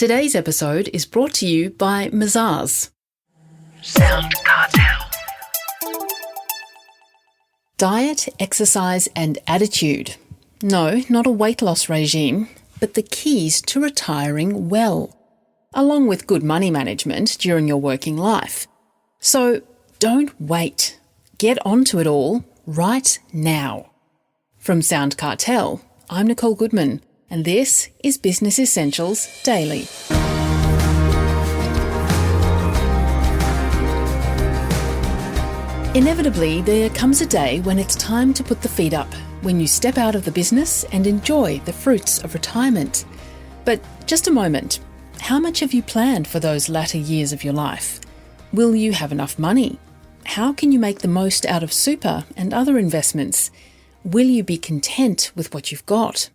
Today's episode is brought to you by Mazars. SoundCartel. Diet, exercise and attitude. No, not a weight loss regime, but the keys to retiring well, along with good money management during your working life. So don't wait. Get onto it all right now. From SoundCartel, I'm Nicole Goodman, and this is Business Essentials Daily. Inevitably, there comes a day when it's time to put the feet up, when you step out of the business and enjoy the fruits of retirement. But just a moment, how much have you planned for those latter years of your life? Will you have enough money? How can you make the most out of super and other investments? Will you be content with what you've got?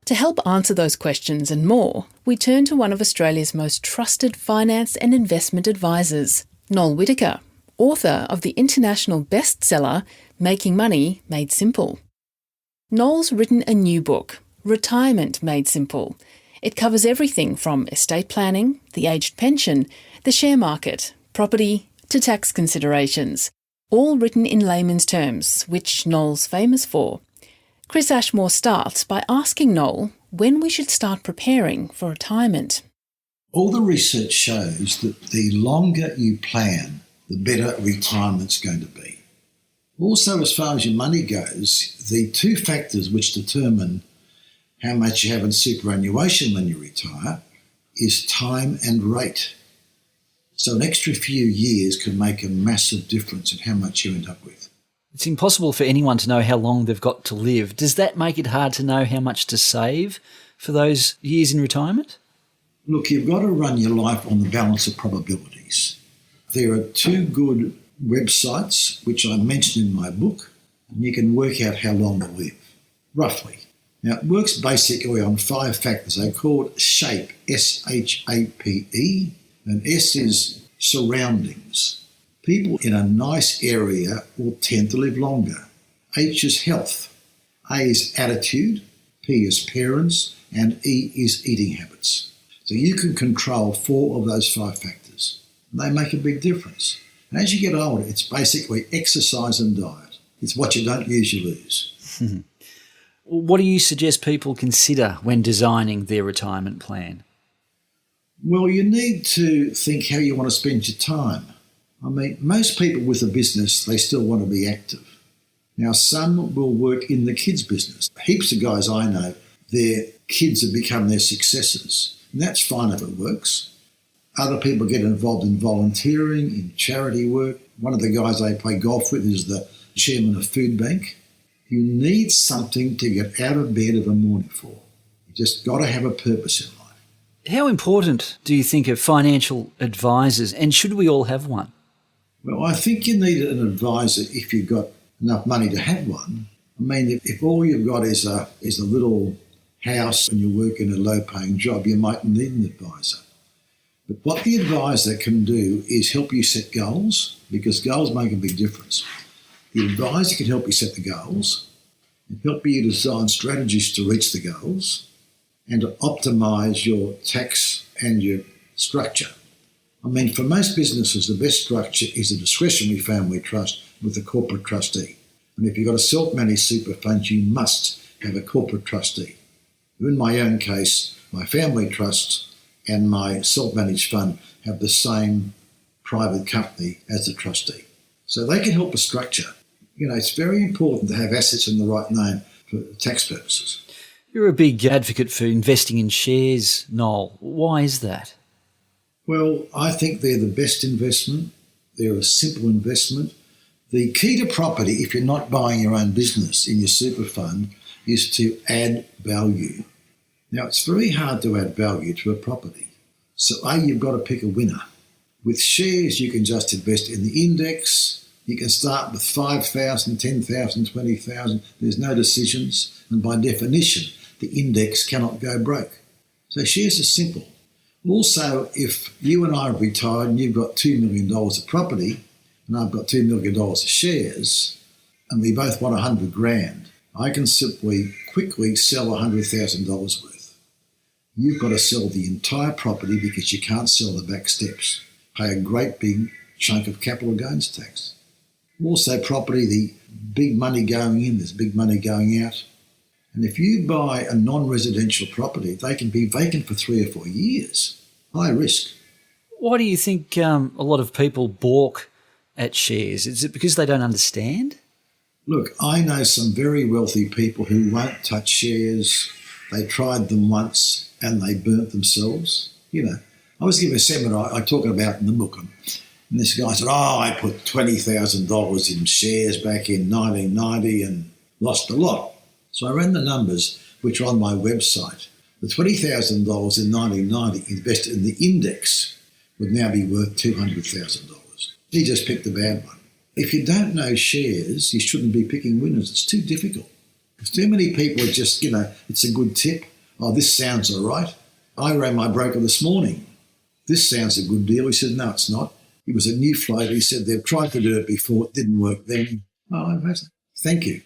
To help answer those questions and more, we turn to one of Australia's most trusted finance and investment advisors, Noel Whittaker, author of the international bestseller Making Money Made Simple. Noel's written a new book, Retirement Made Simple. It covers everything from estate planning, the aged pension, the share market, property, to tax considerations, all written in layman's terms, which Noel's famous for. Chris Ashmore starts by asking Noel when we should start preparing for retirement. All the research shows that the longer you plan, the better retirement's going to be. Also, as far as your money goes, the two factors which determine how much you have in superannuation when you retire is time and rate. So an extra few years can make a massive difference in how much you end up with. It's impossible for anyone to know how long they've got to live. Does that make it hard to know how much to save for those years in retirement? Look, you've got to run your life on the balance of probabilities. There are two good websites, which I mentioned in my book, and you can work out how long to live, roughly. Now, it works basically on 5 factors. They're called SHAPE, S-H-A-P-E, and S is surroundings. People in a nice area will tend to live longer. H is health, A is attitude, P is parents, and E is eating habits. So you can control 4 of those 5 factors. And they make a big difference. And as you get older, it's basically exercise and diet. It's what you don't use, you lose. What do you suggest people consider when designing their retirement plan? Well, you need to think how you want to spend your time. I mean, most people with a business, they still want to be active. Now, some will work in the kids' business. Heaps of guys I know, their kids have become their successors. And that's fine if it works. Other people get involved in volunteering, in charity work. One of the guys I play golf with is the chairman of Food Bank. You need something to get out of bed of a morning for. You just got to have a purpose in life. How important do you think of financial advisors, and should we all have one? Well, I think you need an advisor if you've got enough money to have one. I mean, if all you've got is a little house and you work in a low-paying job, you might need an advisor. But what the advisor can do is help you set goals, because goals make a big difference. The advisor can help you set the goals and help you design strategies to reach the goals and to optimise your tax and your structure. I mean, for most businesses, the best structure is a discretionary family trust with a corporate trustee. And if you've got a self-managed super fund, you must have a corporate trustee. In my own case, my family trust and my self-managed fund have the same private company as the trustee. So they can help a structure. You know, it's very important to have assets in the right name for tax purposes. You're a big advocate for investing in shares, Noel. Why is that? Well, I think they're the best investment. They're a simple investment. The key to property, if you're not buying your own business in your super fund, is to add value. Now, it's very hard to add value to a property. So, you've got to pick a winner. With shares, you can just invest in the index. You can start with 5,000, 10,000, 20,000. There's no decisions. And by definition, the index cannot go broke. So shares are simple. Also, if you and I are retired and you've got $2 million of property and I've got $2 million of shares and we both want $100,000, I can simply quickly sell $100,000 worth. you've got to sell the entire property because you can't sell the back steps. Pay a great big chunk of capital gains tax. Also property, the big money going in, there's big money going out. And if you buy a non-residential property, they can be vacant for 3 or 4 years. High risk. Why do you think a lot of people balk at shares? Is it because they don't understand? Look, I know some very wealthy people who won't touch shares. They tried them once and they burnt themselves. I was giving a seminar I talk about in the book, and this guy said, I put $20,000 in shares back in 1990 and lost a lot. So I ran the numbers, which are on my website. The $20,000 in 1990 invested in the index would now be worth $200,000. He just picked the bad one. If you don't know shares, you shouldn't be picking winners. It's too difficult. Because too many people are just, it's a good tip. Oh, this sounds all right. I rang my broker this morning. This sounds a good deal. He said, no, it's not. It was a new float. He said they've tried to do it before. It didn't work then. Oh, thank you.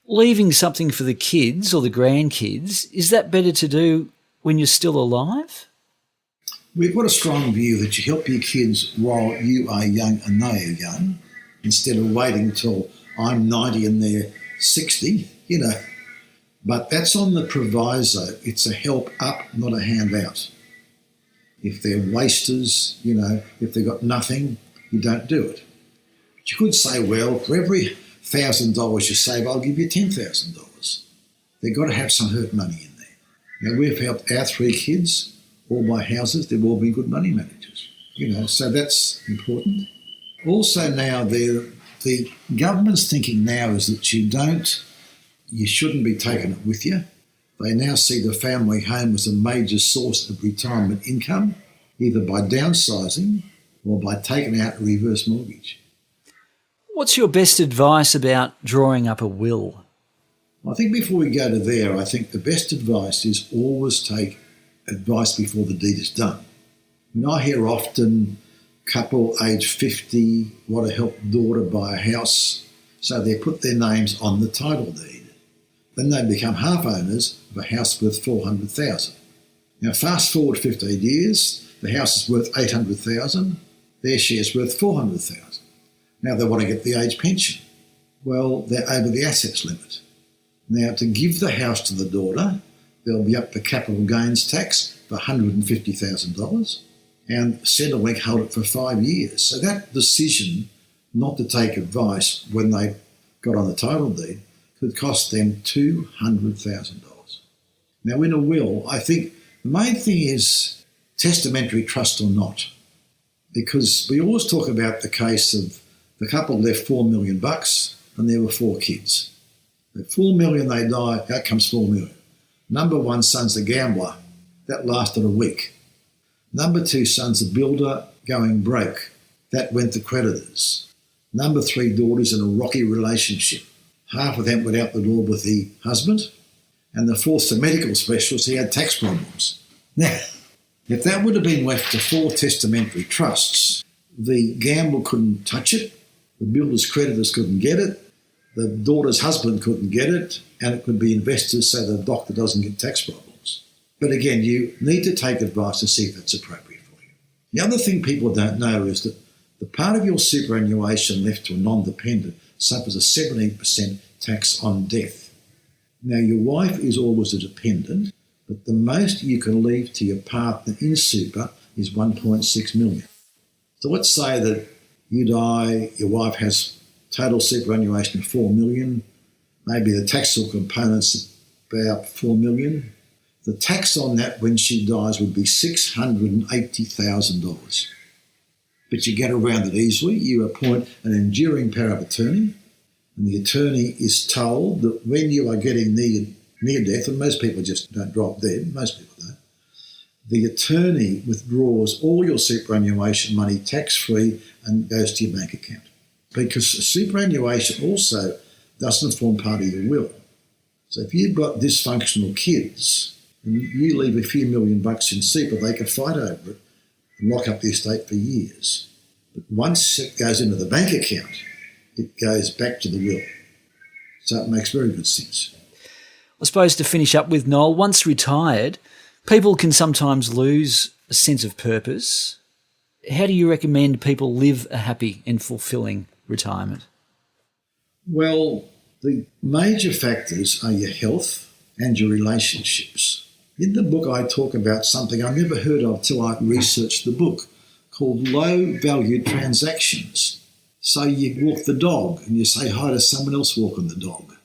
Leaving something for the kids or the grandkids, is that better to do when you're still alive? We've got a strong view that you help your kids while you are young and they are young, instead of waiting till I'm 90 and they're 60, But that's on the proviso. It's a help up, not a handout. If they're wasters, if they've got nothing, you don't do it. But you could say, well, for every $1,000 you save, I'll give you $10,000. They've got to have some hurt money in there. We've helped our 3 kids all buy houses. They've all been good money managers, so that's important. Also now, the government's thinking now is that you shouldn't be taking it with you. They now see the family home as a major source of retirement income, either by downsizing or by taking out a reverse mortgage. What's your best advice about drawing up a will? I think before we go to there, I think the best advice is always take advice before the deed is done. I hear often couple aged 50 want to help daughter buy a house, so they put their names on the title deed. Then they become half owners of a house worth $400,000. Now fast forward 15 years, the house is worth $800,000, their share's worth $400,000. Now they want to get the age pension. Well, they're over the assets limit. Now to give the house to the daughter, they'll be up the capital gains tax for $150,000 and Centrelink hold it for 5 years. So that decision not to take advice when they got on the title deed could cost them $200,000. Now in a will, I think the main thing is testamentary trust or not, because we always talk about the case of the couple left $4 million and there were 4 kids. At $4 million they die, out comes $4 million. Number 1 son's a gambler. That lasted a week. Number 2 son's a builder going broke. That went to creditors. Number 3 daughter's in a rocky relationship. Half of them went out the door with the husband. And the 4th's a medical specialist. He had tax problems. Now, if that would have been left to 4 testamentary trusts, the gambler couldn't touch it, the builder's creditors couldn't get it, the daughter's husband couldn't get it, and it could be invested so the doctor doesn't get tax problems. But again, you need to take advice to see if it's appropriate for you. The other thing people don't know is that the part of your superannuation left to a non-dependent suffers a 17% tax on death. Now, your wife is always a dependent, but the most you can leave to your partner in super is $1.6 million. So let's say that you die, your wife has total superannuation of $4 million, maybe the taxable component's about $4 million. The tax on that when she dies would be $680,000. But you get around it easily. You appoint an enduring power of attorney, and the attorney is told that when you are getting near death, and most people just don't drop dead, most people don't, the attorney withdraws all your superannuation money tax-free and goes to your bank account. Because superannuation also doesn't form part of your will. So if you've got dysfunctional kids and you leave a few $1 million in super, they can fight over it and lock up the estate for years. But once it goes into the bank account, it goes back to the will. So it makes very good sense. I suppose to finish up with, Noel, once retired, People can sometimes lose a sense of purpose. How do you recommend people live a happy and fulfilling retirement? Well, the major factors are your health and your relationships. In the book, I talk about something I never heard of till I researched the book, called low-value transactions. So you walk the dog and you say hi to someone else walking the dog.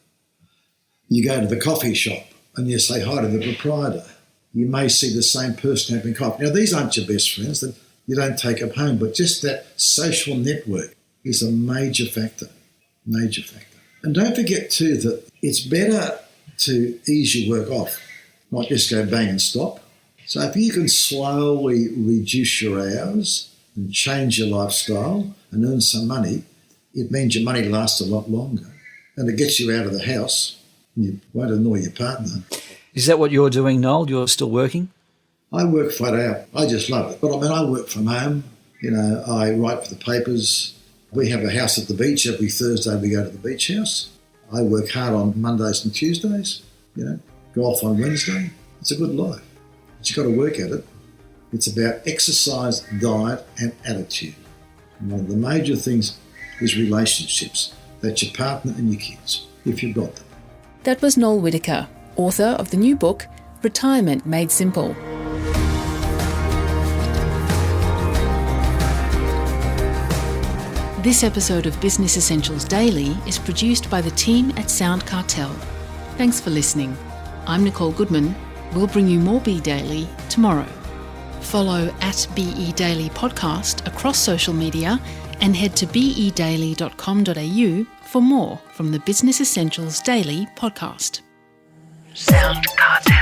You go to the coffee shop and you say hi to the proprietor. You may see the same person having coffee. Now, these aren't your best friends that you don't take them home, but just that social network is a major factor. Major factor. And don't forget too that it's better to ease your work off, not just go bang and stop. So if you can slowly reduce your hours and change your lifestyle and earn some money, it means your money lasts a lot longer. And it gets you out of the house and you won't annoy your partner. Is that what you're doing, Noel? You're still working? I work flat out. I just love it. But I mean, I work from home. You know, I write for the papers. We have a house at the beach. Every Thursday we go to the beach house. I work hard on Mondays and Tuesdays, you know, golf on Wednesday. It's a good life. But you've got to work at it. It's about exercise, diet and attitude. And one of the major things is relationships. That's your partner and your kids, if you've got them. That was Noel Whittaker, author of the new book, Retirement Made Simple. This episode of Business Essentials Daily is produced by the team at SoundCartel. Thanks for listening. I'm Nicole Goodman. We'll bring you more Be Daily tomorrow. Follow at BE Daily Podcast across social media and head to bedaily.com.au for more from the Business Essentials Daily podcast. SoundCartel.